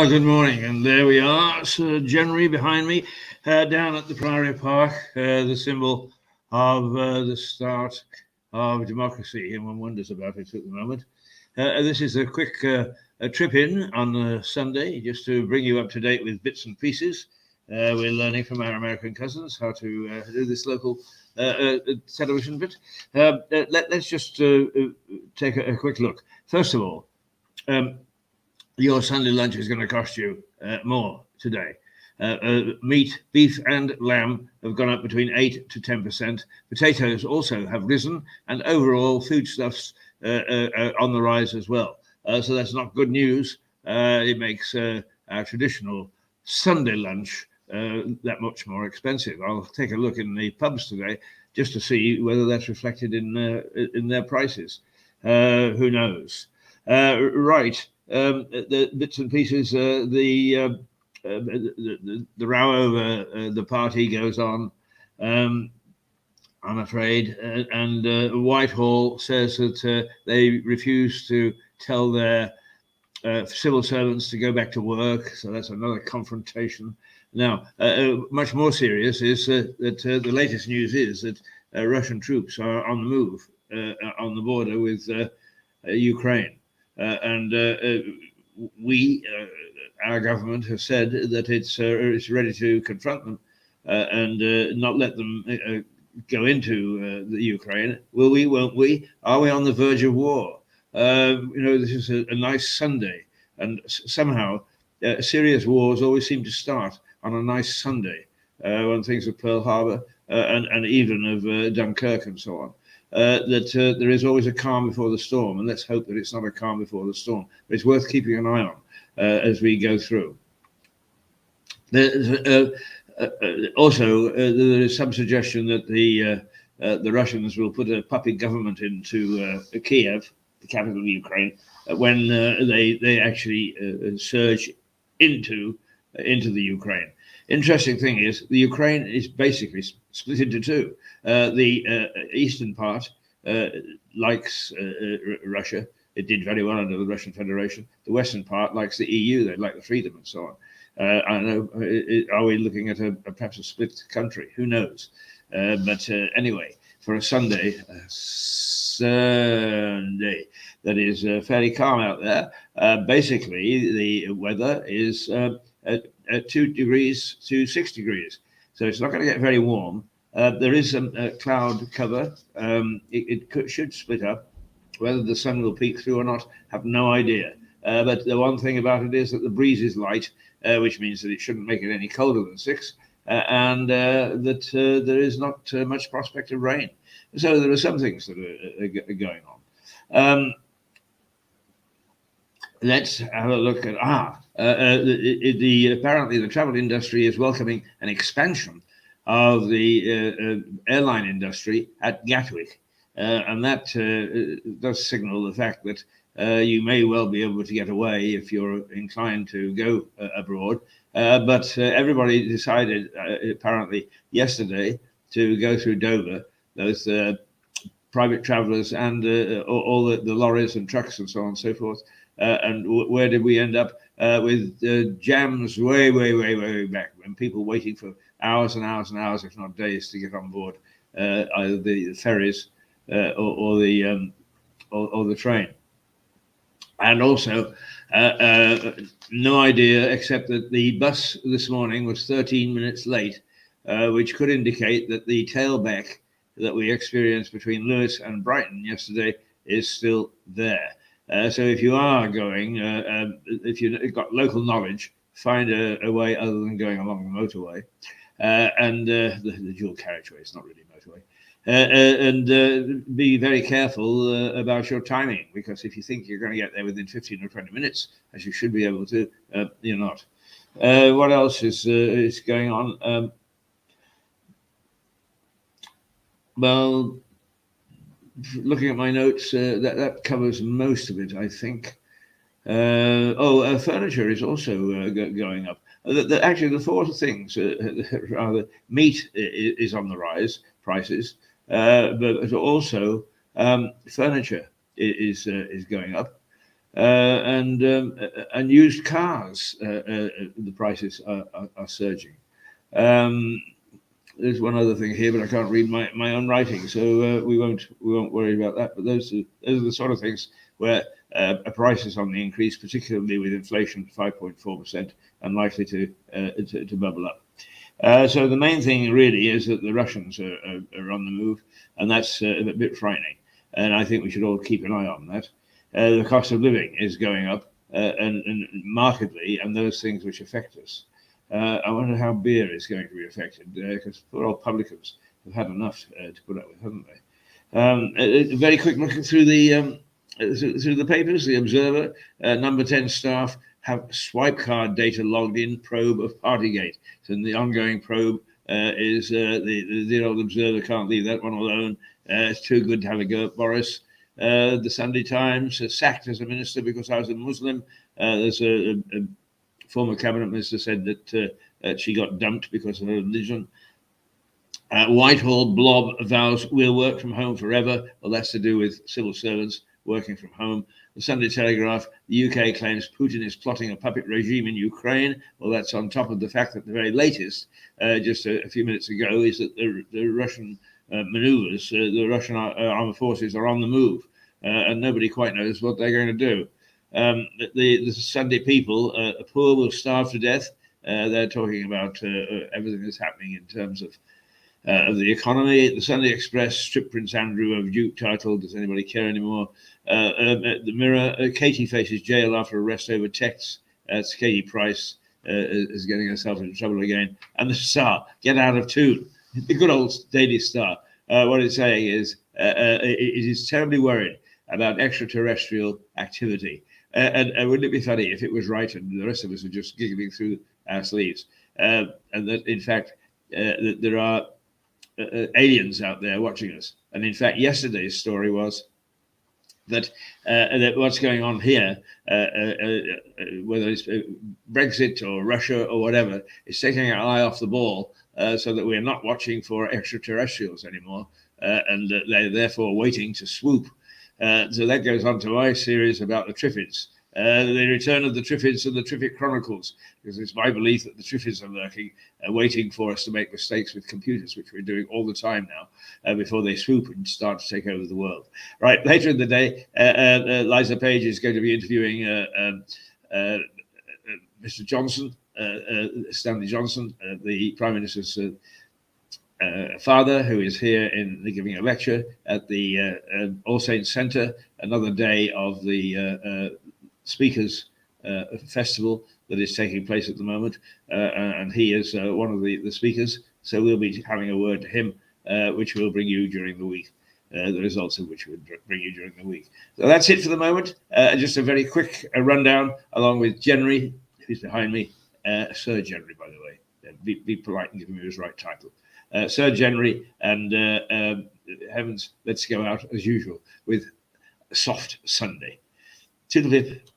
Good morning, and there we are, Sir January behind me, down at the Priory Park, the symbol of the start of democracy, and one wonders about it at the moment. This is a quick a trip in on Sunday, just to bring you up to date with bits and pieces. We're learning from our American cousins how to do this local television bit. Let's just take a quick look. First of all, your Sunday lunch is going to cost you more today. Meat, beef, and lamb have gone up between 8 to 10%. Potatoes also have risen, and overall foodstuffs are on the rise as well. So that's not good news. It makes our traditional Sunday lunch that much more expensive. I'll take a look in the pubs today just to see whether that's reflected in their prices. Who knows? Right. The bits and pieces, the row over the party goes on, I'm afraid, and Whitehall says that they refuse to tell their civil servants to go back to work, so that's another confrontation. Now, much more serious is that the latest news is that Russian troops are on the move on the border with Ukraine. Our government has said that it's ready to confront them and not let them go into the Ukraine. Will we? Won't we? Are we on the verge of war? This is a nice Sunday, and somehow serious wars always seem to start on a nice Sunday. One thinks of Pearl Harbor and even of Dunkirk and so on. That there is always a calm before the storm, and let's hope that it's not a calm before the storm. But it's worth keeping an eye on as we go through. Also, there is some suggestion that the Russians will put a puppet government into Kiev, the capital of Ukraine, when they actually surge into the Ukraine. Interesting thing is, the Ukraine is basically split into two. The eastern part likes Russia. It did very well under the Russian Federation. The western part likes the EU. They like the freedom and so on. I know. Are we looking at perhaps a split country? Who knows? But anyway, for a Sunday that is fairly calm out there. Basically, the weather is at 2 degrees to 6 degrees. So it's not going to get very warm. There is some cloud cover. It should split up. Whether the sun will peek through or not, have no idea. But the one thing about it is that the breeze is light, which means that it shouldn't make it any colder than 6, and that there is not much prospect of rain. So there are some things that are going on. Let's have a look at apparently the travel industry is welcoming an expansion of the airline industry at Gatwick, and that does signal the fact that you may well be able to get away if you're inclined to go abroad. But everybody decided apparently yesterday to go through Dover, those private travellers and all the lorries and trucks and so on and so forth. And where did we end up? With jams way back, when people waiting for hours and hours and hours, if not days, to get on board either the ferries or the train. And also, no idea except that the bus this morning was 13 minutes late, which could indicate that the tailback that we experienced between Lewis and Brighton yesterday is still there. So if you are going, if you've got local knowledge, find a way other than going along the motorway and the dual carriageway. It's not really motorway. And be very careful about your timing, because if you think you're going to get there within 15 or 20 minutes, as you should be able to, you're not. What else is going on? Well, looking at my notes, that covers most of it, I think. Furniture is also going up. Actually, the four things, rather, meat is on the rise, prices, but also furniture is going up. and used cars, the prices are surging. There's one other thing here, but I can't read my own writing, so we won't worry about that. But those are the sort of things where a price is on the increase, particularly with inflation 5.4% and likely to bubble up. So the main thing really is that the Russians are on the move, and that's a bit frightening. And I think we should all keep an eye on that. The cost of living is going up and markedly, and those things which affect us. I wonder how beer is going to be affected, because poor old publicans have had enough to put up with, haven't they? A very quick look through the papers. The Observer, number 10 staff have swipe card data logged in probe of Partygate. So the ongoing probe is the old Observer can't leave that one alone. It's too good to have a go at Boris. The Sunday Times, sacked as a minister because I was a Muslim. There's a former cabinet minister said that she got dumped because of her religion. Whitehall blob vows we'll work from home forever. Well, that's to do with civil servants working from home. The Sunday Telegraph, the UK claims Putin is plotting a puppet regime in Ukraine. Well, that's on top of the fact that the very latest, just a few minutes ago, is that the Russian maneuvers, the Russian armed forces are on the move, and nobody quite knows what they're going to do. The Sunday People, poor will starve to death. They're talking about everything that's happening in terms of the economy. The Sunday Express, strip Prince Andrew of Duke title. Does anybody care anymore? The Mirror, Katie faces jail after arrest over texts. It's Katie Price is getting herself into trouble again. And the Star, get out of tune. The good old Daily Star. What it's saying is it is terribly worried about extraterrestrial activity. And wouldn't it be funny if it was right and the rest of us are just giggling through our sleeves? And that, in fact, that there are aliens out there watching us. And in fact, yesterday's story was that what's going on here, whether it's Brexit or Russia or whatever, is taking our eye off the ball so that we're not watching for extraterrestrials anymore, and they're therefore waiting to swoop. So that goes on to my series about the Triffids, the return of the Triffids and the Triffitt Chronicles, because it's my belief that the Triffids are lurking, waiting for us to make mistakes with computers, which we're doing all the time now, before they swoop and start to take over the world. Right, later in the day, Liza Page is going to be interviewing Mr. Johnson, Stanley Johnson, the Prime Minister's father, who is here giving a lecture at the All Saints Centre, another day of the Speakers Festival that is taking place at the moment, and he is one of the speakers, so we'll be having a word to him, which we'll bring you during the week, the results of which we'll bring you during the week. So that's it for the moment. Just a very quick rundown, along with Jenry, who's behind me, Sir Jenry, by the way. Be polite and give him his right title. Sir Jenry, and heavens, let's go out as usual with a soft Sunday. Toodle-pip.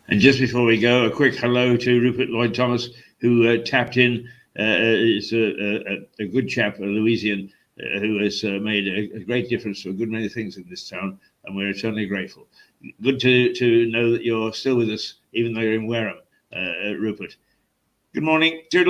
And just before we go, a quick hello to Rupert Lloyd-Thomas, who tapped in. Is a good chap, a Louisian, who has made a great difference to a good many things in this town, and we're eternally grateful. Good to know that you're still with us, even though you're in Wareham, Rupert. Good morning. Toodle.